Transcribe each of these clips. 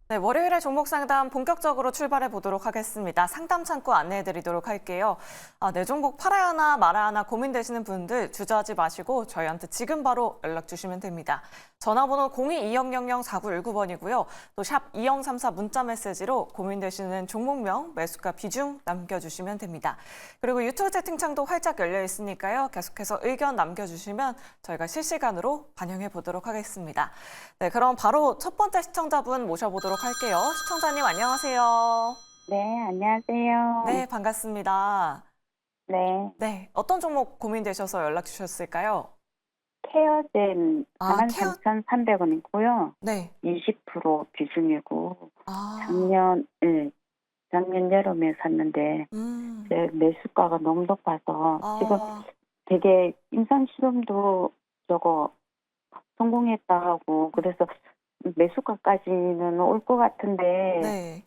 네, 월요일에 종목 상담 본격적으로 출발해 보도록 하겠습니다. 상담 창구 안내해 드리도록 할게요. 내 종목 팔아야 하나 말아야 하나 고민되시는 분들 주저하지 마시고 저희한테 지금 바로 연락 주시면 됩니다. 전화번호 02-2000-4919번이고요. 또 샵 2034 문자 메시지로 고민되시는 종목명, 매수가 비중 남겨주시면 됩니다. 그리고 유튜브 채팅창도 활짝 열려 있으니까요. 계속해서 의견 남겨주시면 저희가 실시간으로 반영해 보도록 하겠습니다. 네, 그럼 바로 첫 번째 시청자분 모셔보도록 할게요. 시청자님 안녕하세요. 네, 안녕하세요. 네, 반갑습니다. 네, 네, 어떤 종목 고민되셔서 연락 주셨을까요? 케어젠 아, 43,300원이고요. 네. 20% 비중이고, 아, 작년 여름에 샀는데, 제 매수가가 너무 높아서, 지금 아, 되게 임상실험도 성공했다 하고, 그래서 매수가까지는 올 것 같은데, 네.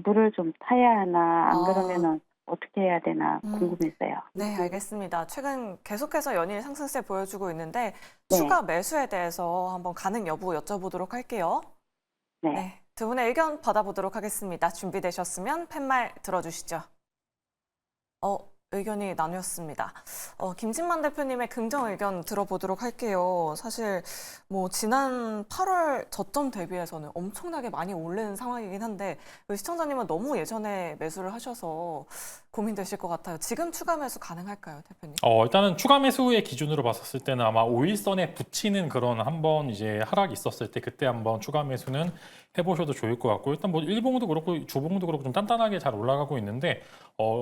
물을 좀 타야 하나, 안 아. 그러면은 어떻게 해야 되나 궁금했어요. 네, 알겠습니다. 최근 계속해서 연일 상승세 보여주고 있는데 네. 추가 매수에 대해서 한번 가능 여부 여쭤보도록 할게요. 네. 네, 두 분의 의견 받아보도록 하겠습니다. 준비되셨으면 팻말 들어주시죠. 의견이 나뉘었습니다. 김진만 대표님의 긍정 의견 들어보도록 할게요. 사실 뭐 지난 8월 저점 대비해서는 엄청나게 많이 오른 상황이긴 한데 우리 시청자님은 너무 예전에 매수를 하셔서 고민되실 것 같아요. 지금 추가 매수 가능할까요, 대표님? 일단은 추가 매수의 기준으로 봤었을 때는 아마 5일선에 붙이는 그런 한번 이제 하락이 있었을 때 그때 한번 추가 매수는 해보셔도 좋을 것 같고 일단 뭐 일봉도 그렇고 주봉도 그렇고 좀 단단하게 잘 올라가고 있는데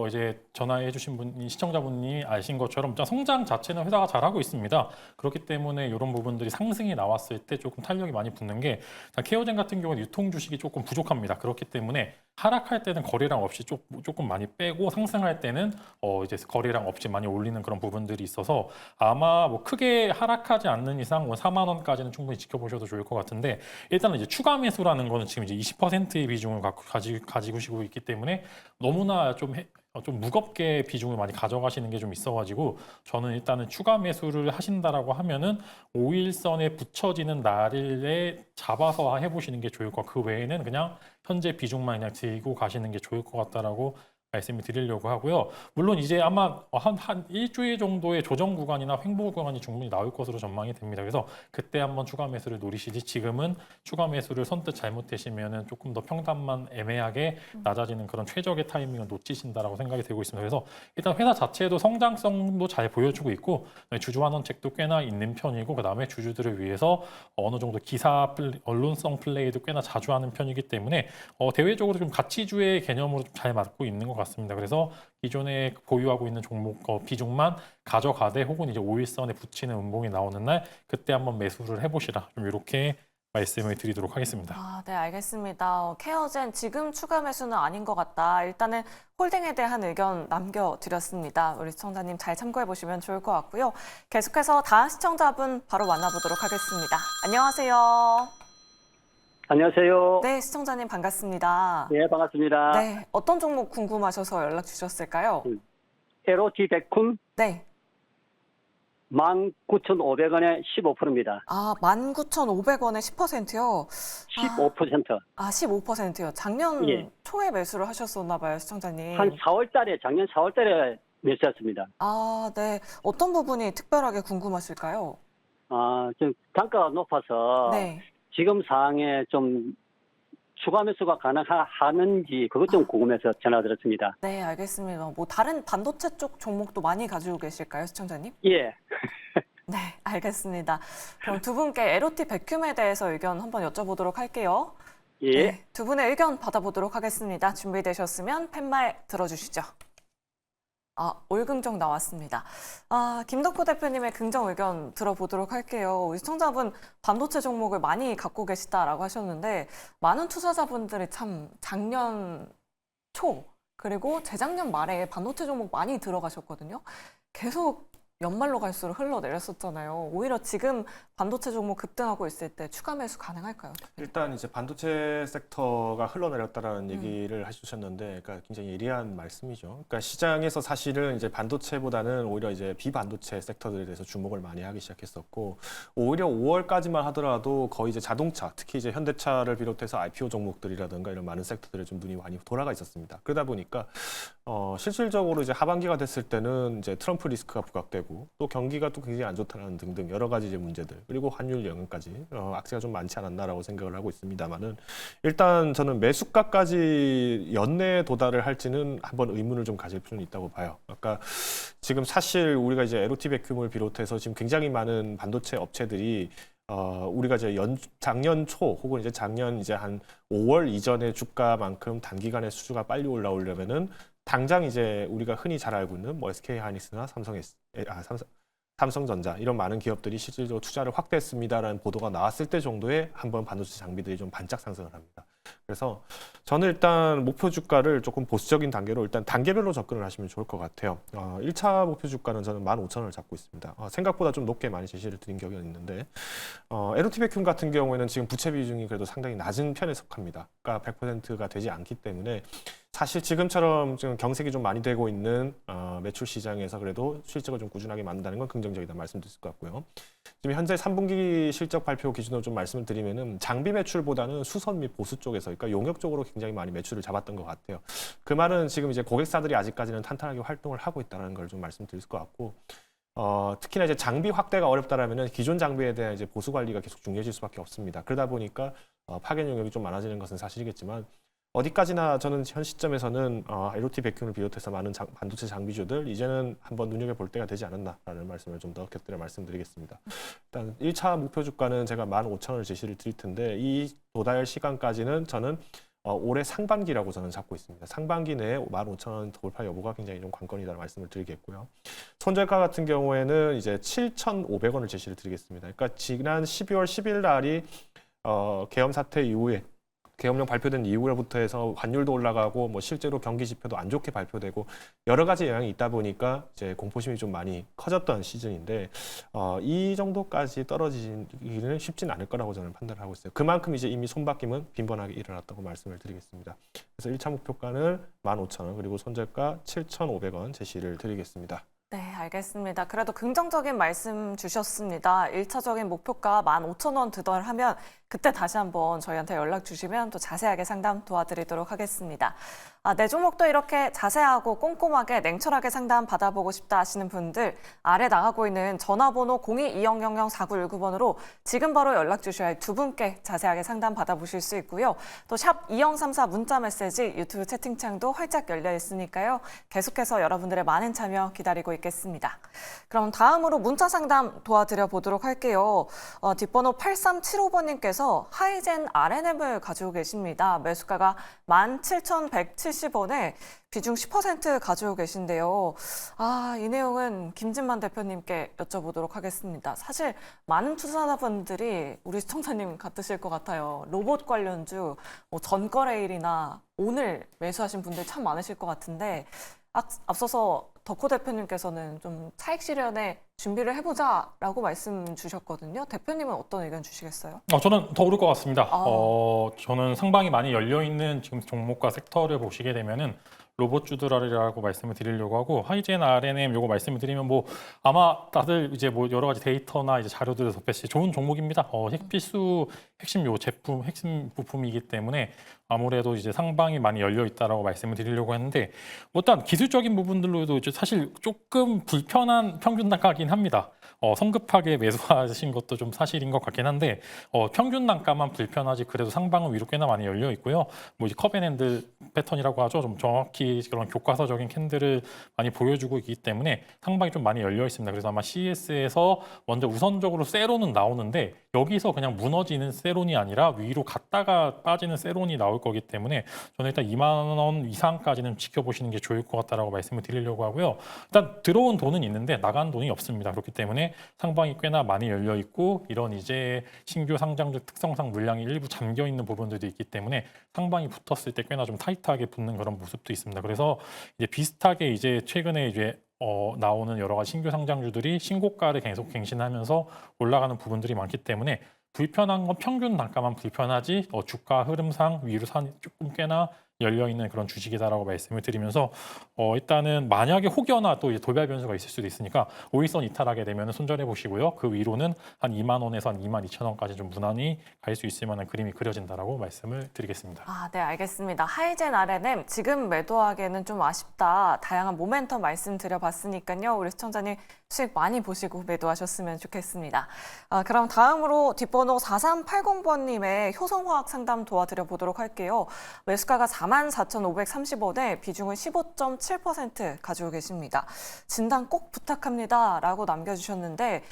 이제 전화해주신 분이 시청자분이 아신 것처럼 성장 자체는 회사가 잘하고 있습니다. 그렇기 때문에 이런 부분들이 상승이 나왔을 때 조금 탄력이 많이 붙는 게 케어젠 같은 경우는 유통 주식이 조금 부족합니다. 그렇기 때문에 하락할 때는 거래량 없이 조금 많이 빼고 상승할 때는 이제 거래량 없이 많이 올리는 그런 부분들이 있어서 아마 뭐 크게 하락하지 않는 이상 4만 원까지는 충분히 지켜보셔도 좋을 것 같은데 일단은 이제 추가 매수라는 거는 지금 이제 20%의 비중을 가지고 있기 때문에 너무나 좀 무겁게 비중을 많이 가져가시는 게 좀 있어가지고 저는 일단은 추가 매수를 하신다라고 하면은 5일선에 붙여지는 날에 잡아서 해보시는 게 좋을 것 같고 그 외에는 그냥 현재 비중만 그냥 들고 가시는 게 좋을 것 같다라고 말씀을 드리려고 하고요. 물론 이제 아마 한 일주일 정도의 조정 구간이나 횡보 구간이 충분히 나올 것으로 전망이 됩니다. 그래서 그때 한번 추가 매수를 노리시지 지금은 추가 매수를 선뜻 잘못되시면은 조금 더 평단만 애매하게 낮아지는 그런 최적의 타이밍을 놓치신다라고 생각이 되고 있습니다. 그래서 일단 회사 자체도 성장성도 잘 보여주고 있고 주주 환원책도 꽤나 있는 편이고 그다음에 주주들을 위해서 어느 정도 언론성 플레이도 꽤나 자주 하는 편이기 때문에 대외적으로 좀 가치주의 개념으로 좀 잘 맞고 있는 것 같습니다. 그래서 기존에 보유하고 있는 종목 비중만 가져가되 혹은 이제 5일선에 붙이는 음봉이 나오는 날 그때 한번 매수를 해보시라 좀 이렇게 말씀을 드리도록 하겠습니다. 네, 알겠습니다. 케어젠 지금 추가 매수는 아닌 것 같다. 일단은 홀딩에 대한 의견 남겨드렸습니다. 우리 시청자님 잘 참고해 보시면 좋을 것 같고요. 계속해서 다음 시청자분 바로 만나보도록 하겠습니다. 안녕하세요. 안녕하세요. 네, 시청자님 반갑습니다. 네, 반갑습니다. 네, 어떤 종목 궁금하셔서 연락 주셨을까요? LOT 백품 네. 19,500원에 15%입니다. 19,500원에 10%요? 15%. 15%요. 작년 예. 초에 매수를 하셨었나 봐요, 시청자님. 작년 4월 달에 매수했습니다. 네. 어떤 부분이 특별하게 궁금하실까요? 좀 단가가 높아서 네. 지금 상황에 좀 추가 매수가 가능하는지 그것 좀 궁금해서 전화드렸습니다. 네, 알겠습니다. 뭐 다른 반도체 쪽 종목도 많이 가지고 계실까요, 시청자님? 예. 네, 알겠습니다. 그럼 두 분께 LOT 백큐에 대해서 의견 한번 여쭤보도록 할게요. 예. 네, 두 분의 의견 받아보도록 하겠습니다. 준비되셨으면 팻말 들어주시죠. 올긍정 나왔습니다. 김덕호 대표님의 긍정 의견 들어보도록 할게요. 우리 시청자분 반도체 종목을 많이 갖고 계시다라고 하셨는데 많은 투자자분들이 참 작년 초 그리고 재작년 말에 반도체 종목 많이 들어가셨거든요. 계속 연말로 갈수록 흘러내렸었잖아요. 오히려 지금 반도체 종목 급등하고 있을 때 추가 매수 가능할까요? 일단 이제 반도체 섹터가 흘러내렸다라는 얘기를 해주셨는데, 그러니까 굉장히 예리한 말씀이죠. 그러니까 시장에서 사실은 이제 반도체보다는 오히려 이제 비반도체 섹터들에 대해서 주목을 많이 하기 시작했었고, 오히려 5월까지만 하더라도 거의 이제 자동차, 특히 이제 현대차를 비롯해서 IPO 종목들이라든가 이런 많은 섹터들에 좀 눈이 많이 돌아가 있었습니다. 그러다 보니까 실질적으로 이제 하반기가 됐을 때는 이제 트럼프 리스크가 부각되고 또 경기가 또 굉장히 안 좋다는 등등 여러 가지 이제 문제들, 그리고 환율 영향까지 악재가 좀 많지 않았나라고 생각을 하고 있습니다만은, 일단 저는 매수가까지 연내에 도달을 할지는 한번 의문을 좀 가질 필요는 있다고 봐요. 아까 지금 사실 우리가 이제 LOT 백큐을 비롯해서 지금 굉장히 많은 반도체 업체들이 우리가 이제 작년 초 혹은 이제 작년 이제 한 5월 이전의 주가만큼 단기간에 수주가 빨리 올라오려면은 당장 이제 우리가 흔히 잘 알고 있는 뭐 SK 하이닉스나 삼성전자 이런 많은 기업들이 실질적으로 투자를 확대했습니다라는 보도가 나왔을 때 정도에 한번 반도체 장비들이 좀 반짝 상승을 합니다. 그래서 저는 일단 목표 주가를 조금 보수적인 단계로 일단 단계별로 접근을 하시면 좋을 것 같아요. 1차 목표 주가는 저는 15,000원을 잡고 있습니다. 생각보다 좀 높게 많이 제시를 드린 기억이 있는데, LOT 백큐 같은 경우에는 지금 부채 비중이 그래도 상당히 낮은 편에 속합니다. 그러니까 100%가 되지 않기 때문에 사실 지금처럼 지금 경색이 좀 많이 되고 있는 매출 시장에서 그래도 실적을 좀 꾸준하게 만든다는 건 긍정적이다 말씀드릴 것 같고요. 지금 현재 3분기 실적 발표 기준으로 좀 말씀을 드리면은 장비 매출보다는 수선 및 보수 쪽에서, 그러니까 용역 쪽으로 굉장히 많이 매출을 잡았던 것 같아요. 그 말은 지금 이제 고객사들이 아직까지는 탄탄하게 활동을 하고 있다는 걸 좀 말씀드릴 것 같고, 특히나 이제 장비 확대가 어렵다라면은 기존 장비에 대한 이제 보수 관리가 계속 중요해질 수밖에 없습니다. 그러다 보니까 파견 용역이 좀 많아지는 것은 사실이겠지만, 어디까지나 저는 현 시점에서는 LOT 백큐를 비롯해서 많은 반도체 장비주들 이제는 한번 눈여겨볼 때가 되지 않았나라는 말씀을 좀 더 곁들여 말씀드리겠습니다. 일단 1차 목표 주가는 제가 15,000원을 제시를 드릴 텐데, 이 도달 시간까지는 저는 올해 상반기라고 저는 잡고 있습니다. 상반기 내에 15,000원 돌파 여부가 굉장히 좀 관건이다라는 말씀을 드리겠고요. 손절가 같은 경우에는 이제 7,500원을 제시를 드리겠습니다. 그러니까 지난 12월 10일 날이 계엄 사태 이후에, 계엄령 발표된 이후로부터 해서 환율도 올라가고 뭐 실제로 경기 지표도 안 좋게 발표되고 여러 가지 영향이 있다 보니까 이제 공포심이 좀 많이 커졌던 시즌인데, 이 정도까지 떨어지기는 쉽진 않을 거라고 저는 판단을 하고 있어요. 그만큼 이제 이미 손바뀜은 빈번하게 일어났다고 말씀을 드리겠습니다. 그래서 1차 목표가는 15,000원, 그리고 손절가 7,500원 제시를 드리겠습니다. 네, 알겠습니다. 그래도 긍정적인 말씀 주셨습니다. 1차적인 목표가 15,000원 드덜하면 그때 다시 한번 저희한테 연락 주시면 또 자세하게 상담 도와드리도록 하겠습니다. 내 종목도 이렇게 자세하고 꼼꼼하게 냉철하게 상담 받아보고 싶다 하시는 분들, 아래 나가고 있는 전화번호 02-2000-4919번으로 지금 바로 연락 주셔야 할 두 분께 자세하게 상담 받아보실 수 있고요. 또 샵 2034 문자 메시지, 유튜브 채팅창도 활짝 열려 있으니까요. 계속해서 여러분들의 많은 참여 기다리고 있겠습니다. 그럼 다음으로 문자 상담 도와드려 보도록 할게요. 뒷번호 8375번님께서 하이젠 RNM을 가지고 계십니다. 매수가가 17,170원에 비중 10% 가지고 계신데요. 이 내용은 김진만 대표님께 여쭤보도록 하겠습니다. 사실 많은 투자자분들이 우리 시청자님 같으실 것 같아요. 로봇 관련주, 전거래일이나 오늘 매수하신 분들 참 많으실 것 같은데, 앞서서 덕호 대표님께서는 좀 차익 실현에 준비를 해보자라고 말씀 주셨거든요. 대표님은 어떤 의견 주시겠어요? 저는 더 오를 것 같습니다. 저는 상방이 많이 열려 있는 지금 종목과 섹터를 보시게 되면은 로봇주들이라고 말씀을 드리려고 하고, 하이젠 RNM 요거 말씀을 드리면 뭐 아마 다들 이제 뭐 여러 가지 데이터나 이제 자료들을 접했을 때 좋은 종목입니다. 필수 핵심 요 제품 핵심 부품이기 때문에 아무래도 이제 상방이 많이 열려 있다라고 말씀을 드리려고 했는데, 일단 기술적인 부분들로도 이제 사실 조금 불편한 평균 단가긴 합니다. 성급하게 매수하신 것도 좀 사실인 것 같긴 한데, 평균 단가만 불편하지 그래도 상방은 위로 꽤나 많이 열려 있고요. 뭐 이제 컵앤핸들 패턴이라고 하죠. 좀 정확히 그런 교과서적인 캔들을 많이 보여주고 있기 때문에 상방이 좀 많이 열려 있습니다. 그래서 아마 CES에서 먼저 우선적으로 세론은 나오는데, 여기서 그냥 무너지는 세론이 아니라 위로 갔다가 빠지는 세론이 나올 거기 때문에 저는 일단 2만 원 이상까지는 지켜보시는 게 좋을 것 같다라고 말씀을 드리려고 하고요. 일단 들어온 돈은 있는데 나간 돈이 없습니다. 그렇기 때문에 상방이 꽤나 많이 열려 있고, 이런 이제 신규 상장주 특성상 물량이 일부 잠겨 있는 부분들도 있기 때문에 상방이 붙었을 때 꽤나 좀 타이트하게 붙는 그런 모습도 있습니다. 그래서 이제 비슷하게 이제 최근에 이제 나오는 여러 가지 신규 상장주들이 신고가를 계속 갱신하면서 올라가는 부분들이 많기 때문에 불편한 건 평균 단가만 불편하지 주가 흐름상 위로 산 조금 꽤나 열려 있는 그런 주식이다라고 말씀을 드리면서 일단은 만약에 혹여나 또 이제 돌발 변수가 있을 수도 있으니까 5일선 이탈하게 되면 손절해 보시고요. 그 위로는 한 2만 원에서 한 2만 2천 원까지 좀 무난히 갈 수 있을 만한 그림이 그려진다라고 말씀을 드리겠습니다. 아, 네, 알겠습니다. 하이젠 RNM 지금 매도하기에는 좀 아쉽다. 다양한 모멘텀 말씀드려봤으니까요. 우리 시청자님 수익 많이 보시고 매도하셨으면 좋겠습니다. 그럼 다음으로 뒷번호 4380번님의 효성화학 상담 도와드려 보도록 할게요. 매수가가 44,530원에 비중은 15.7% 가지고 계십니다. 진단 꼭 부탁합니다. 라고 남겨주셨는데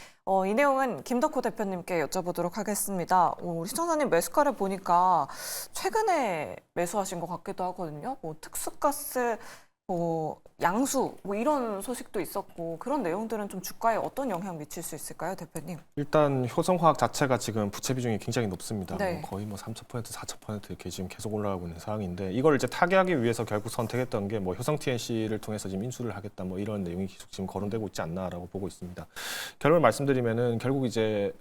이 내용은 김덕호 대표님께 여쭤보도록 하겠습니다. 우리 시청자님 매수가를 보니까 최근에 매수하신 것 같기도 하거든요. 뭐 특수가스, 양수 이런 소식도 있었고 그런 내용들은 좀 주가에 어떤 영향 미칠 수 있을까요, 대표님? 일단 효성화학 자체가 지금 부채 비중이 굉장히 높습니다. 네. 거의 3,000%, 4,000% 이렇게 지금 계속 올라가고 있는 상황인데 이걸 이제 타개하기 위해서 결국 선택했던 게 효성 TNC를 통해서 지금 인수를 하겠다 이런 내용이 계속 지금 거론되고 있지 않나라고 보고 있습니다. 결론을 말씀드리면은 결국 이제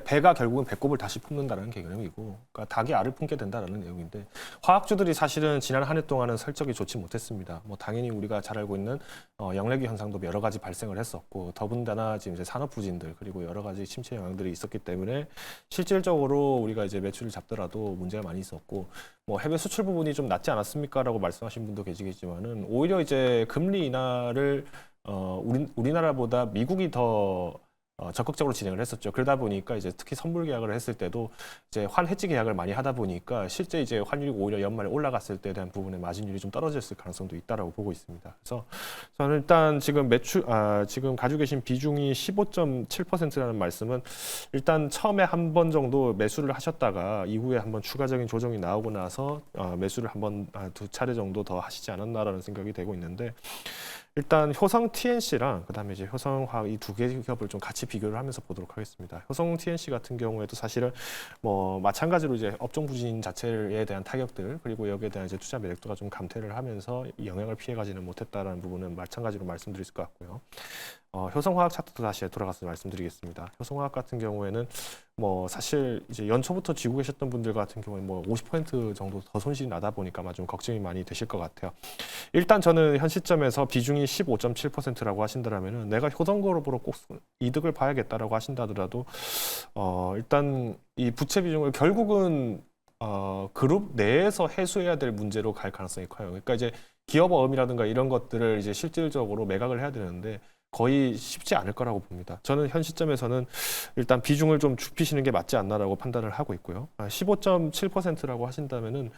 배가 결국은 배꼽을 다시 품는다는 개념이고, 그러니까 닭이 알을 품게 된다는 내용인데, 화학주들이 사실은 지난 한 해 동안은 설적이 좋지 못했습니다. 당연히 우리가 잘 알고 있는 영래기 현상도 여러 가지 발생을 했었고, 더군다나 지금 이제 산업 부진들 그리고 여러 가지 침체 영향들이 있었기 때문에 실질적으로 우리가 이제 매출을 잡더라도 문제가 많이 있었고, 해외 수출 부분이 좀 낫지 않았습니까라고 말씀하신 분도 계시겠지만은 오히려 이제 금리 인하를 우리나라보다 미국이 더 적극적으로 진행을 했었죠. 그러다 보니까 이제 특히 선물 계약을 했을 때도 이제 환 해지 계약을 많이 하다 보니까 실제 이제 환율이 오히려 연말에 올라갔을 때에 대한 부분에 마진율이 좀 떨어졌을 가능성도 있다라고 보고 있습니다. 그래서 저는 일단 지금 지금 가지고 계신 비중이 15.7%라는 말씀은 일단 처음에 한 번 정도 매수를 하셨다가 이후에 한번 추가적인 조정이 나오고 나서 매수를 한번 두 차례 정도 더 하시지 않았나라는 생각이 되고 있는데, 일단 효성 TNC랑 그다음에 이제 효성화학 이 두 개 기업을 좀 같이 비교를 하면서 보도록 하겠습니다. 효성 TNC 같은 경우에도 사실은 마찬가지로 이제 업종 부진 자체에 대한 타격들 그리고 여기에 대한 이제 투자 매력도가 좀 감퇴를 하면서 영향을 피해가지는 못했다라는 부분은 마찬가지로 말씀드릴 수 같고요. 효성화학 차트도 다시 돌아가서 말씀드리겠습니다. 효성화학 같은 경우에는 사실 이제 연초부터 쥐고 계셨던 분들 같은 경우에 50% 정도 더 손실이 나다 보니까 좀 걱정이 많이 되실 것 같아요. 일단 저는 현 시점에서 비중이 15.7%라고 하신다면은 내가 효성그룹으로 꼭 이득을 봐야겠다라고 하신다 하더라도 일단 이 부채 비중을 결국은 그룹 내에서 해소해야 될 문제로 갈 가능성이 커요. 그러니까 이제 기업어음이라든가 이런 것들을 이제 실질적으로 매각을 해야 되는데 거의 쉽지 않을 거라고 봅니다. 저는 현 시점에서는 일단 비중을 좀 좁히시는 게 맞지 않나라고 판단을 하고 있고요. 15.7%라고 하신다면은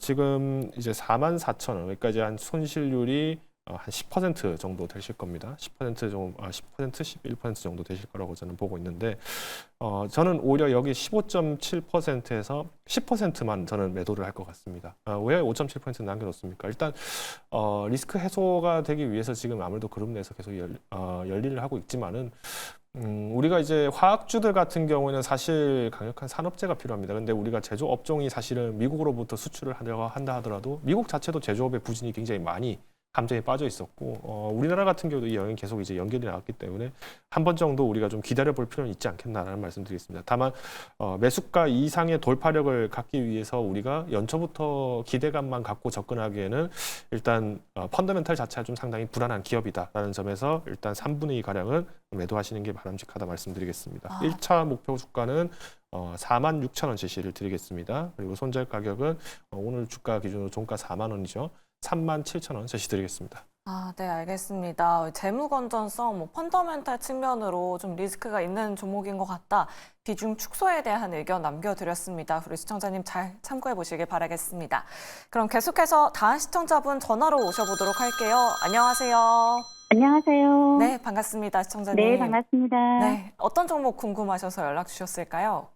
지금 이제 44,000원, 그러니까 이제 한 손실률이 한 10% 정도 되실 겁니다. 10% 정도, 10%, 11% 정도 되실 거라고 저는 보고 있는데, 저는 오히려 여기 15.7%에서 10%만 저는 매도를 할 것 같습니다. 왜 5.7% 남겨놓습니까? 일단 리스크 해소가 되기 위해서 지금 아무래도 그룹 내에서 계속 열일을 하고 있지만은. 우리가 이제 화학주들 같은 경우에는 사실 강력한 산업재가 필요합니다. 근데 우리가 제조 업종이 사실은 미국으로부터 수출을 하려고 한다 하더라도 미국 자체도 제조업의 부진이 굉장히 많이 감정에 빠져 있었고, 우리나라 같은 경우도 이 영향이 계속 이제 연결이 나왔기 때문에 한 번 정도 우리가 좀 기다려 볼 필요는 있지 않겠나라는 말씀드리겠습니다. 다만 매수가 이상의 돌파력을 갖기 위해서 우리가 연초부터 기대감만 갖고 접근하기에는 일단 펀더멘탈 자체가 좀 상당히 불안한 기업이다라는 점에서 일단 3분의 2 가량은 매도하시는 게 바람직하다 말씀드리겠습니다. 1차 목표 주가는 46,000원 제시를 드리겠습니다. 그리고 손절 가격은 오늘 주가 기준으로 종가 4만 원이죠. 37,000원 제시드리겠습니다. 네, 알겠습니다. 재무 건전성, 펀더멘탈 측면으로 좀 리스크가 있는 종목인 것 같다. 비중 축소에 대한 의견 남겨드렸습니다. 우리 시청자님 잘 참고해 보시길 바라겠습니다. 그럼 계속해서 다음 시청자분 전화로 오셔보도록 할게요. 안녕하세요. 안녕하세요. 네, 반갑습니다, 시청자님. 네, 반갑습니다. 네, 어떤 종목 궁금하셔서 연락 주셨을까요?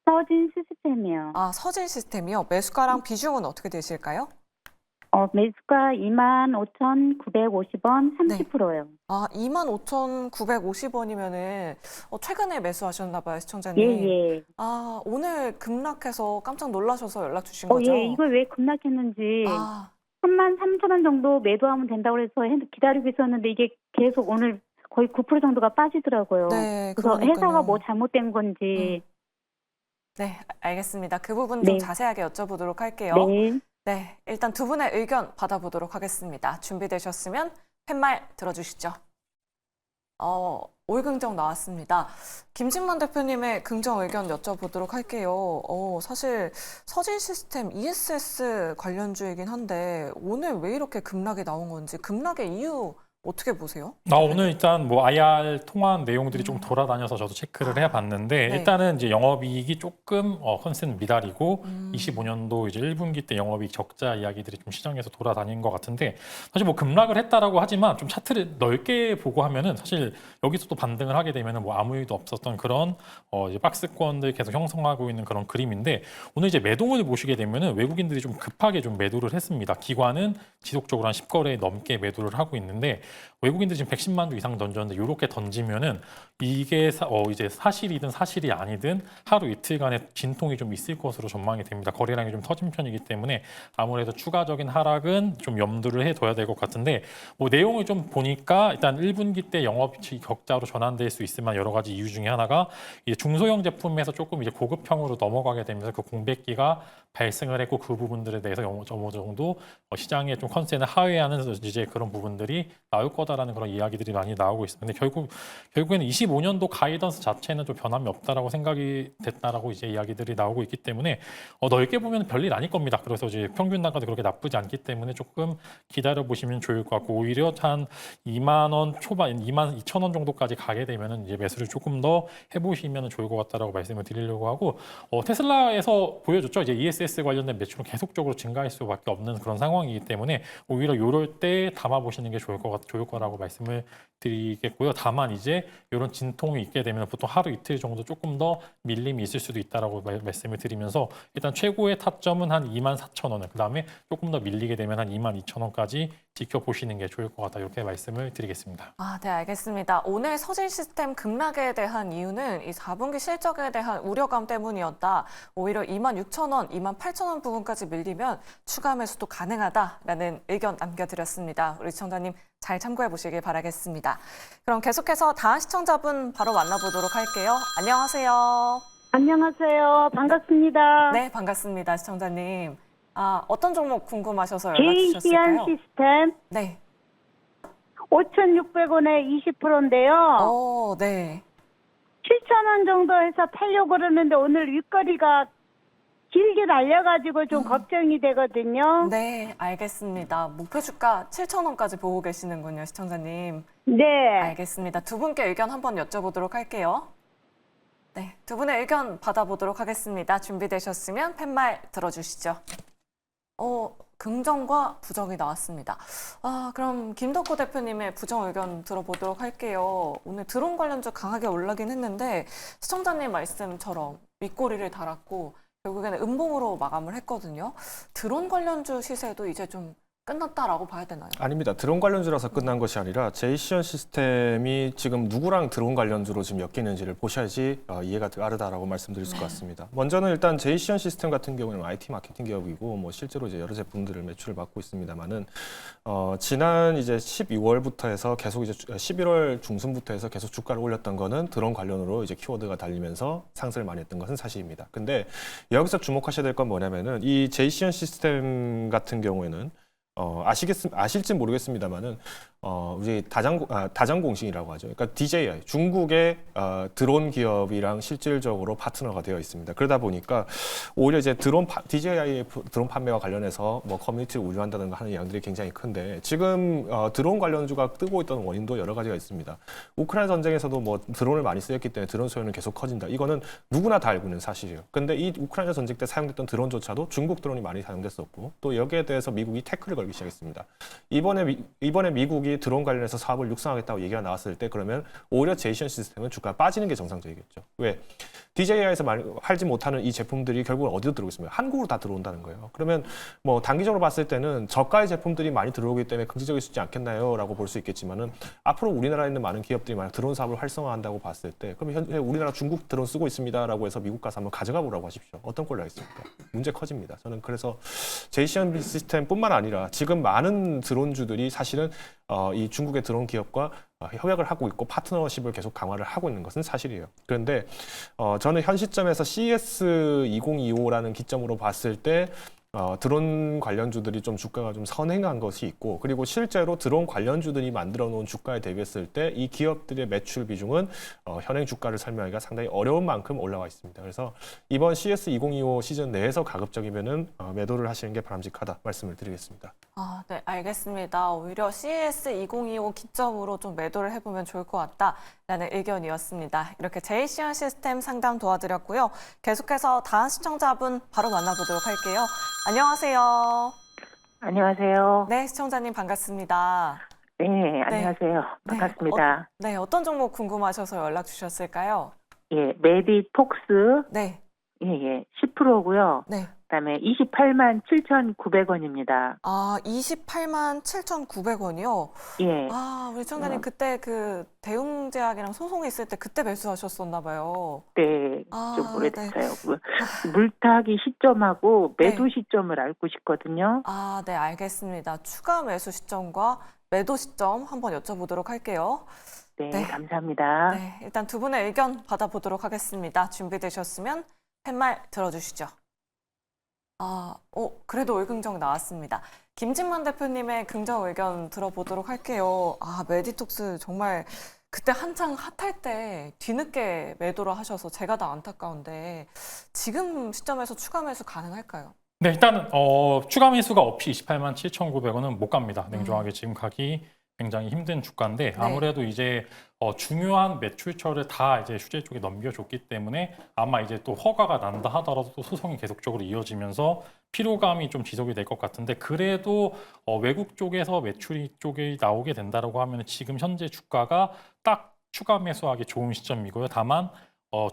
서진 시스템이요. 서진 시스템이요. 매수가랑 비중은 어떻게 되실까요? 매수가 25,950원 30%요. 25,950원이면은 최근에 매수하셨나 봐요, 시청자님. 예. 오늘 급락해서 깜짝 놀라셔서 연락 주신 거죠? 예, 이걸 왜 급락했는지 33,000원 정도 매도하면 된다고 해서 기다리고 있었는데 이게 계속 오늘 거의 9% 정도가 빠지더라고요. 네, 그래서 그러니까요. 회사가 뭐 잘못된 건지. 네, 알겠습니다. 그 부분 네. 좀 자세하게 여쭤보도록 할게요. 네. 네, 일단 두 분의 의견 받아보도록 하겠습니다. 준비되셨으면 팻말 들어주시죠. 올긍정 나왔습니다. 김진만 대표님의 긍정 의견 여쭤보도록 할게요. 사실 서진 시스템 ESS 관련주이긴 한데 오늘 왜 이렇게 급락이 나온 건지 급락의 이유 어떻게 보세요? 오늘 일단 뭐 IR 통한 내용들이 좀 돌아다녀서 저도 체크를 해봤는데 네. 일단은 이제 영업이익이 조금 컨센 미달이고 25년도 이제 1분기 때 영업이익 적자 이야기들이 좀 시장에서 돌아다닌 것 같은데 사실 뭐 급락을 했다라고 하지만 좀 차트를 넓게 보고 하면은 사실 여기서 또 반등을 하게 되면은 뭐 아무 일도 없었던 그런 이제 박스권들 계속 형성하고 있는 그런 그림인데 오늘 이제 매동을 보시게 되면은 외국인들이 좀 급하게 좀 매도를 했습니다. 기관은 지속적으로 한 10거래 넘게 매도를 하고 있는데 외국인들이 지금 110만 주 이상 던졌는데 이렇게 던지면은 이게 이제 사실이든 사실이 아니든 하루 이틀간의 진통이 좀 있을 것으로 전망이 됩니다. 거래량이 좀 터진 편이기 때문에 아무래도 추가적인 하락은 좀 염두를 해둬야 될 것 같은데 뭐 내용을 좀 보니까 일단 1분기 때 영업이익 적자로 전환될 수 있을 만한 여러 가지 이유 중에 하나가 이제 중소형 제품에서 조금 이제 고급형으로 넘어가게 되면서 그 공백기가 발생을 했고 그 부분들에 대해서 어느 정도 시장에 좀 컨센을 하회하는 이제 그런 부분들이 나올 거다라는 그런 이야기들이 많이 나오고 있습니다. 근데 결국에는 25년도 가이던스 자체는 좀 변함이 없다라고 생각이 됐다라고 이제 이야기들이 나오고 있기 때문에 넓게 보면 별일 아닐 겁니다. 그래서 이제 평균 단가도 그렇게 나쁘지 않기 때문에 조금 기다려 보시면 좋을 것 같고 오히려 한 2만 원 초반, 2만 2천 원 정도까지 가게 되면은 이제 매수를 조금 더 해보시면 좋을 것 같다라고 말씀을 드리려고 하고 테슬라에서 보여줬죠. 이제 ESS 관련된 매출은 계속적으로 증가할 수밖에 없는 그런 상황이기 때문에 오히려 이럴 때 담아 보시는 게 좋을 거라고 말씀을 드리겠고요. 다만 이제 이런 진통이 있게 되면 보통 하루 이틀 정도 조금 더 밀림이 있을 수도 있다라고 말씀을 드리면서 일단 최고의 타점은 한 24,000원, 그다음에 조금 더 밀리게 되면 한 22,000원까지 지켜보시는 게 좋을 것 같다 이렇게 말씀을 드리겠습니다. 네, 알겠습니다. 오늘 서진 시스템 급락에 대한 이유는 이 4분기 실적에 대한 우려감 때문이었다. 오히려 26,000원, 28,000원 부분까지 밀리면 추가 매수도 가능하다라는 의견 남겨드렸습니다. 우리 시청자님 잘 참고해 보시길 바라겠습니다. 그럼 계속해서 다음 시청자분 바로 만나보도록 할게요. 안녕하세요. 안녕하세요. 반갑습니다. 네, 반갑습니다. 시청자님. 어떤 종목 궁금하셔서 연락 제이시안 주셨을까요? 시스템 네. 5,600원에 20%인데요. 네. 7,000원 정도 해서 팔려고 그러는데 오늘 윗거리가 길게 날려가지고 좀 걱정이 되거든요. 네, 알겠습니다. 목표 주가 7,000원까지 보고 계시는군요, 시청자님. 네. 알겠습니다. 두 분께 의견 한번 여쭤보도록 할게요. 네, 두 분의 의견 받아보도록 하겠습니다. 준비되셨으면 팻말 들어주시죠. 긍정과 부정이 나왔습니다. 그럼 김덕호 대표님의 부정 의견 들어보도록 할게요. 오늘 드론 관련주 강하게 올라긴 했는데 시청자님 말씀처럼 윗꼬리를 달았고 결국에는 음봉으로 마감을 했거든요. 드론 관련주 시세도 이제 좀 끝났다라고 봐야 되나요? 아닙니다. 드론 관련주라서 끝난 것이 아니라 제이시언 시스템이 지금 누구랑 드론 관련주로 지금 엮이는지를 보셔야지 이해가 빠르다라고 말씀드릴 수 같습니다. 먼저는 일단 제이시언 시스템 같은 경우는 IT 마케팅 기업이고 뭐 실제로 이제 여러 제품들을 매출을 받고 있습니다만은 지난 이제 12월부터 해서 계속 이제 11월 중순부터 해서 계속 주가를 올렸던 거는 드론 관련으로 이제 키워드가 달리면서 상승을 많이 했던 것은 사실입니다. 근데 여기서 주목하셔야 될 건 뭐냐면은 이 제이시언 시스템 같은 경우에는 아실지 모르겠습니다만은 우리 다장공신이라고 하죠. 그러니까 DJI 중국의 드론 기업이랑 실질적으로 파트너가 되어 있습니다. 그러다 보니까 오히려 이제 DJI의 드론 판매와 관련해서 뭐 커뮤니티를 운영한다든가 하는 양들이 굉장히 큰데 지금 드론 관련주가 뜨고 있던 원인도 여러 가지가 있습니다. 우크라이나 전쟁에서도 뭐 드론을 많이 쓰였기 때문에 드론 소요는 계속 커진다. 이거는 누구나 다 알고 있는 사실이에요. 근데 이 우크라이나 전쟁 때 사용됐던 드론조차도 중국 드론이 많이 사용됐었고 또 여기에 대해서 미국이 태클을 걸기 시작했습니다. 이번에 미국이 드론 관련해서 사업을 육성하겠다고 얘기가 나왔을 때 그러면 오히려 제이시언 시스템은 주가가 빠지는 게 정상적이겠죠. 왜? DJI에서 팔지 못하는 이 제품들이 결국은 어디로 들어오고 있습니까? 한국으로 다 들어온다는 거예요. 그러면 뭐 단기적으로 봤을 때는 저가의 제품들이 많이 들어오기 때문에 긍정적일 수 있지 않겠나요? 라고 볼 수 있겠지만은 앞으로 우리나라에 있는 많은 기업들이 만약 드론 사업을 활성화한다고 봤을 때 그럼 현재 우리나라 중국 드론 쓰고 있습니다라고 해서 미국 가서 한번 가져가 보라고 하십시오. 어떤 꼴이 나겠습니까? 문제 커집니다. 저는 그래서 JCB 시스템뿐만 아니라 지금 많은 드론주들이 사실은 이 중국의 드론 기업과 협약을 하고 있고 파트너십을 계속 강화를 하고 있는 것은 사실이에요. 그런데 저는 현 시점에서 CES 2025라는 기점으로 봤을 때 드론 관련주들이 좀 주가가 좀 선행한 것이 있고 그리고 실제로 드론 관련주들이 만들어 놓은 주가에 대비했을 때 이 기업들의 매출 비중은 현행 주가를 설명하기가 상당히 어려운 만큼 올라와 있습니다. 그래서 이번 CES 2025 시즌 내에서 가급적이면은 매도를 하시는 게 바람직하다 말씀을 드리겠습니다. 네, 알겠습니다. 오히려 CES 2025 기점으로 좀 매도를 해보면 좋을 것 같다라는 의견이었습니다. 이렇게 JCN 시스템 상담 도와드렸고요. 계속해서 다음 시청자분 바로 만나보도록 할게요. 안녕하세요. 안녕하세요. 네, 시청자님 반갑습니다. 네, 안녕하세요. 반갑습니다. 네, 어떤 종목 궁금하셔서 연락 주셨을까요? 예, 메디톡스, 네, 10%고요. 네. 그다음에 28만 7,900원입니다. 28만 7,900원이요? 예. 우리 시청자님 그때 그 대웅제약이랑 소송이 있을 때 그때 매수하셨었나 봐요. 네, 아, 좀 오래됐어요. 물타기 시점하고 매도 네. 시점을 알고 싶거든요. 네, 알겠습니다. 추가 매수 시점과 매도 시점 한번 여쭤보도록 할게요. 네, 네. 감사합니다. 네, 일단 두 분의 의견 받아보도록 하겠습니다. 준비되셨으면 팻말 들어주시죠. 그래도 올긍정 나왔습니다. 김진만 대표님의 긍정 의견 들어보도록 할게요. 메디톡스 정말 그때 한창 핫할 때 뒤늦게 매도를 하셔서 제가 다 안타까운데 지금 시점에서 추가 매수 가능할까요? 네, 일단 추가 매수가 없이 28만 7,900원은 못 갑니다. 냉정하게 지금 가기 굉장히 힘든 주가인데 아무래도 이제 중요한 매출처를 다 이제 휴재 쪽에 넘겨줬기 때문에 아마 이제 또 허가가 난다 하더라도 또 소송이 계속적으로 이어지면서 피로감이 좀 지속이 될 것 같은데 그래도 외국 쪽에서 매출이 쪽이 나오게 된다라고 하면 지금 현재 주가가 딱 추가 매수하기 좋은 시점이고요. 다만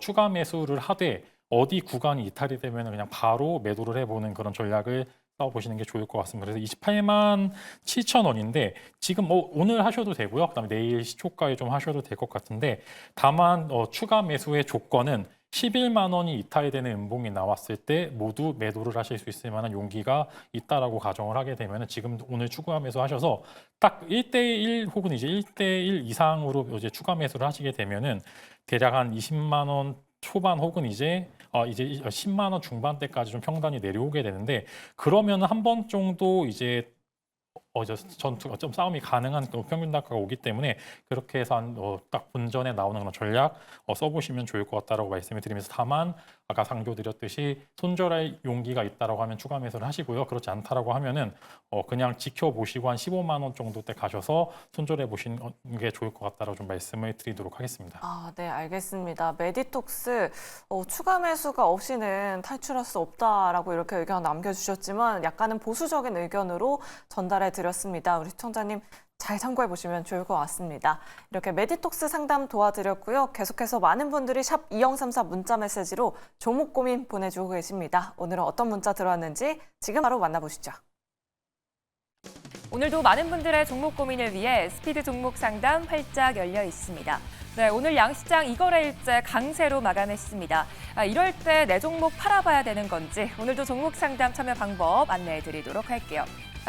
추가 매수를 하되 어디 구간이 이탈이 되면 그냥 바로 매도를 해보는 그런 전략을 써보시는 게 좋을 것 같습니다. 그래서 28만 7천 원인데 지금 오늘 하셔도 되고요. 그다음에 내일 시초가에 좀 하셔도 될 것 같은데 다만 추가 매수의 조건은 11만 원이 이탈이 되는 음봉이 나왔을 때 모두 매도를 하실 수 있을 만한 용기가 있다라고 가정을 하게 되면 지금 오늘 추가 매수하셔서 딱 1대1 혹은 이제 1대1 이상으로 이제 추가 매수를 하시게 되면은 대략 한 20만 원 초반 혹은 이제 10만 원 중반대까지 좀 평단이 내려오게 되는데 그러면 한 번 정도 이제 전투가 좀 싸움이 가능한 평균 단가가 오기 때문에 그렇게 해서 딱 본전에 나오는 그런 전략 써보시면 좋을 것 같다라고 말씀을 드리면서 다만 아까 상조드렸듯이 손절할 용기가 있다라고 하면 추가 매수를 하시고요. 그렇지 않다라고 하면은 그냥 지켜보시고 한 15만 원 정도 때 가셔서 손절해 보시는 게 좋을 것 같다라고 좀 말씀을 드리도록 하겠습니다. 네, 알겠습니다. 메디톡스 추가 매수가 없이는 탈출할 수 없다라고 이렇게 의견 남겨주셨지만 약간은 보수적인 의견으로 전달해 드렸습니다. 우리 시청자님 잘 참고해 보시면 좋을 것 같습니다. 이렇게 메디톡스 상담 도와드렸고요. 계속해서 많은 분들이 샵 2034 문자 메시지로 종목 고민 보내주고 계십니다. 오늘은 어떤 문자 들어왔는지 지금 바로 만나보시죠. 오늘도 많은 분들의 종목 고민을 위해 스피드 종목 상담 활짝 열려 있습니다. 네, 오늘 양시장 2거래일째 강세로 마감했습니다. 이럴 때 내 종목 팔아봐야 되는 건지 오늘도 종목 상담 참여 방법 안내해 드리도록 할게요.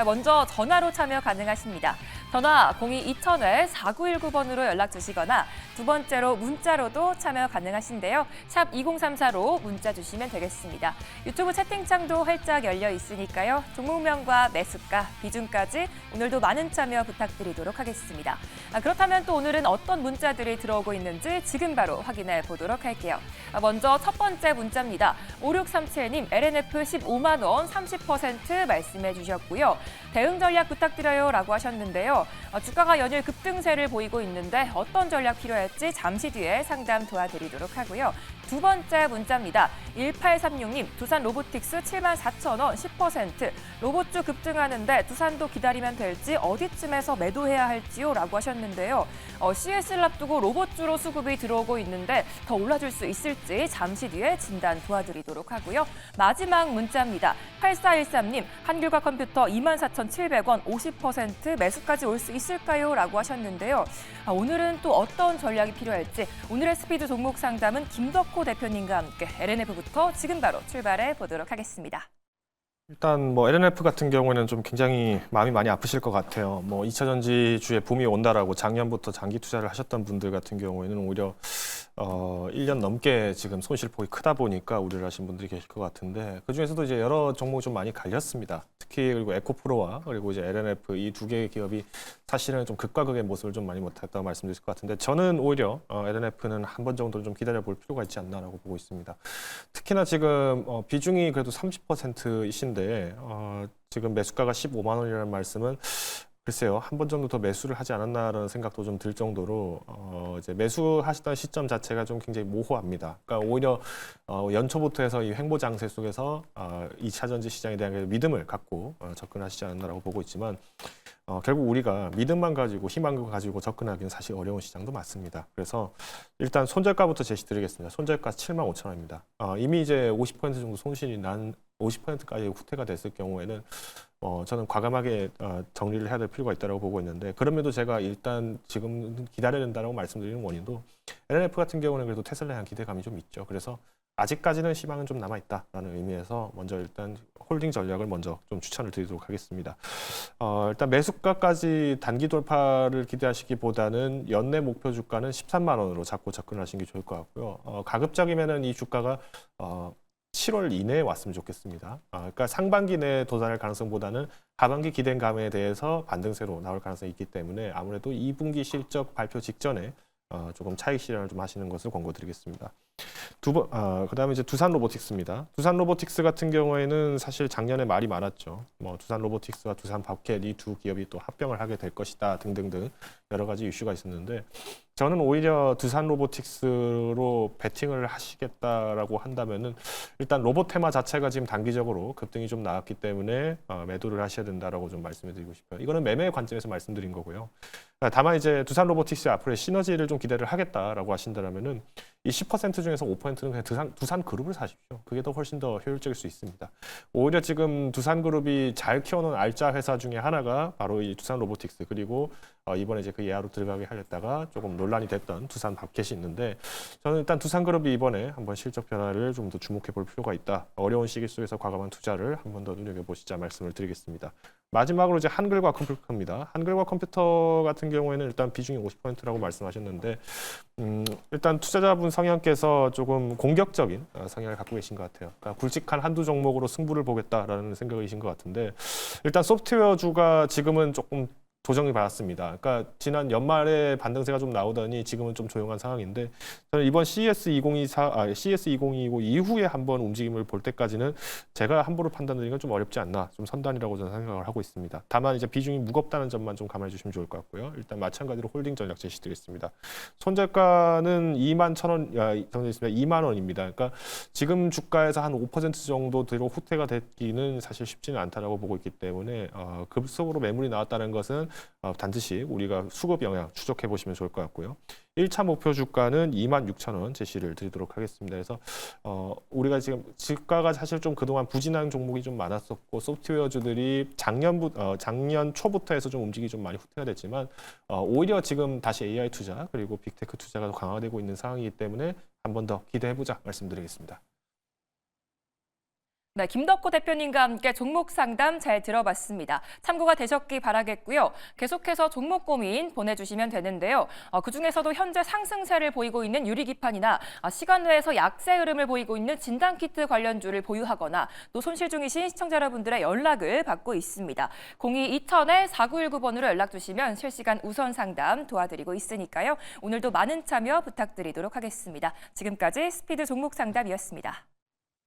먼저 전화로 참여 가능하십니다. 전화 02-2000-4919번으로 연락 주시거나 두 번째로 문자로도 참여 가능하신데요. 샵 2034로 문자 주시면 되겠습니다. 유튜브 채팅창도 활짝 열려 있으니까요. 종목명과 매수가, 비중까지 오늘도 많은 참여 부탁드리도록 하겠습니다. 그렇다면 또 오늘은 어떤 문자들이 들어오고 있는지 지금 바로 확인해 보도록 할게요. 먼저 첫 번째 문자입니다. 5637님 LNF 15만 원 30% 말씀해 주셨고요. 대응 전략 부탁드려요 라고 하셨는데요. 주가가 연일 급등세를 보이고 있는데 어떤 전략 필요할지 잠시 뒤에 상담 도와드리도록 하고요. 두 번째 문자입니다. 1836님, 두산 로보틱스 74,000원 10%. 로봇주 급등하는데 두산도 기다리면 될지 어디쯤에서 매도해야 할지요? 라고 하셨는데요. CS를 앞두고 로봇주로 수급이 들어오고 있는데 더 올라줄 수 있을지 잠시 뒤에 진단 도와드리도록 하고요. 마지막 문자입니다. 8413님, 한길과 컴퓨터 24,700원 50% 매수까지 올 수 있을까요? 라고 하셨는데요. 오늘은 또 어떤 전략이 필요할지 오늘의 스피드 종목 상담은 김덕호 대표님과 함께 LNF부터 지금 바로 출발해 보도록 하겠습니다. 일단 뭐 LNF 같은 경우에는 좀 굉장히 마음이 많이 아프실 것 같아요. 뭐 2차 전지주에 붐이 온다라고 작년부터 장기 투자를 하셨던 분들 같은 경우에는 오히려 1년 넘게 지금 손실폭이 크다 보니까 우려를 하신 분들이 계실 것 같은데 그중에서도 이제 여러 종목이 좀 많이 갈렸습니다. 특히 그리고 에코프로와 그리고 이제 LNF 이 두 개의 기업이 사실은 좀 극과 극의 모습을 좀 많이 못했다고 말씀드릴 것 같은데 저는 오히려 LNF는 한 번 정도 좀 기다려 볼 필요가 있지 않나라고 보고 있습니다. 특히나 지금 비중이 그래도 30%이신데 지금 매수가가 15만 원이라는 말씀은 글쎄요, 한 번 정도 더 매수를 하지 않았나라는 생각도 좀 들 정도로 이제 매수하시던 시점 자체가 좀 굉장히 모호합니다. 그러니까 오히려 연초부터 해서 이 횡보 장세 속에서 2차 전지 시장에 대한 믿음을 갖고 접근하시지 않았나라고 보고 있지만 결국 우리가 믿음만 가지고 희망을 가지고 접근하기는 사실 어려운 시장도 맞습니다. 그래서 일단 손절가부터 제시드리겠습니다. 손절가 75,000원입니다. 이미 이제 50% 정도 손실이 난 50%까지 후퇴가 됐을 경우에는 저는 과감하게 정리를 해야 될 필요가 있다고 보고 있는데 그럼에도 제가 일단 지금 기다려야 된다고 말씀드리는 원인도 LNF 같은 경우는 그래도 테슬라에 대한 기대감이 좀 있죠. 그래서 아직까지는 희망은 좀 남아있다라는 의미에서 먼저 일단 홀딩 전략을 먼저 좀 추천을 드리도록 하겠습니다. 일단 매수가까지 단기 돌파를 기대하시기보다는 연내 목표 주가는 13만 원으로 잡고 접근하시는 게 좋을 것 같고요. 가급적이면은 이 주가가 7월 이내에 왔으면 좋겠습니다. 그러니까 상반기 내에 도달할 가능성보다는 하반기 기대감에 대해서 반등세로 나올 가능성이 있기 때문에 아무래도 2분기 실적 발표 직전에 조금 차익 실현을 좀 하시는 것을 권고드리겠습니다. 그다음에 이제 두산 로보틱스입니다. 두산 로보틱스 같은 경우에는 사실 작년에 말이 많았죠. 뭐 두산 로보틱스와 두산 밥켓 이 두 기업이 또 합병을 하게 될 것이다 등등등 여러 가지 이슈가 있었는데 저는 오히려 두산 로보틱스로 베팅을 하시겠다라고 한다면은 일단 로봇 테마 자체가 지금 단기적으로 급등이 좀 나왔기 때문에 매도를 하셔야 된다라고 좀 말씀드리고 싶어요. 이거는 매매 관점에서 말씀드린 거고요. 다만 이제 두산 로보틱스 앞으로의 시너지를 좀 기대를 하겠다라고 하신다면은 이 10% 중에서 5%는 그냥 두산 그룹을 사십시오. 그게 더 훨씬 더 효율적일 수 있습니다. 오히려 지금 두산 그룹이 잘 키워놓은 알짜 회사 중에 하나가 바로 이 두산 로보틱스 그리고 이번에 이제 그 예하로 들어가게 하렸다가 조금 논란이 됐던 두산 밥켓이 있는데 저는 일단 두산 그룹이 이번에 한번 실적 변화를 좀 더 주목해 볼 필요가 있다. 어려운 시기 속에서 과감한 투자를 한 번 더 눈여겨보시자 말씀을 드리겠습니다. 마지막으로 이제 한글과 컴퓨터입니다. 한글과 컴퓨터 같은 경우에는 일단 비중이 50%라고 말씀하셨는데 일단 투자자분 성향께서 조금 공격적인 성향을 갖고 계신 것 같아요. 그러니까 굵직한 한두 종목으로 승부를 보겠다라는 생각이신 것 같은데 일단 소프트웨어주가 지금은 조금 조정이 받았습니다. 그러니까 지난 연말에 반등세가 좀 나오더니 지금은 좀 조용한 상황인데 저는 이번 CS2025 이후에 한번 움직임을 볼 때까지는 제가 함부로 판단드리는 건 좀 어렵지 않나 좀 선단이라고 저는 생각을 하고 있습니다. 다만 이제 비중이 무겁다는 점만 좀 감안해 주시면 좋을 것 같고요. 일단 마찬가지로 홀딩 전략 제시드리겠습니다. 손절가는 21,000원 정해있습니다. 2만 원입니다. 그러니까 지금 주가에서 한 5% 정도 뒤로 후퇴가 됐기는 사실 쉽지는 않다라고 보고 있기 때문에 급속으로 매물이 나왔다는 것은 반드시 우리가 수급 영향 추적해 보시면 좋을 것 같고요. 1차 목표 주가는 26,000원 제시를 드리도록 하겠습니다. 그래서 우리가 지금 주가가 사실 좀 그동안 부진한 종목이 좀 많았었고 소프트웨어주들이 작년 초부터 해서 좀 움직임이 좀 많이 후퇴가 됐지만 오히려 지금 다시 AI 투자 그리고 빅테크 투자가 더 강화되고 있는 상황이기 때문에 한 번 더 기대해보자 말씀드리겠습니다. 네, 김덕호 대표님과 함께 종목 상담 잘 들어봤습니다. 참고가 되셨기 바라겠고요. 계속해서 종목 고민 보내주시면 되는데요. 그중에서도 현재 상승세를 보이고 있는 유리기판이나 시간 외에서 약세 흐름을 보이고 있는 진단키트 관련주를 보유하거나 또 손실 중이신 시청자 여러분들의 연락을 받고 있습니다. 02-2000-4919번으로 연락 주시면 실시간 우선 상담 도와드리고 있으니까요. 오늘도 많은 참여 부탁드리도록 하겠습니다. 지금까지 스피드 종목 상담이었습니다.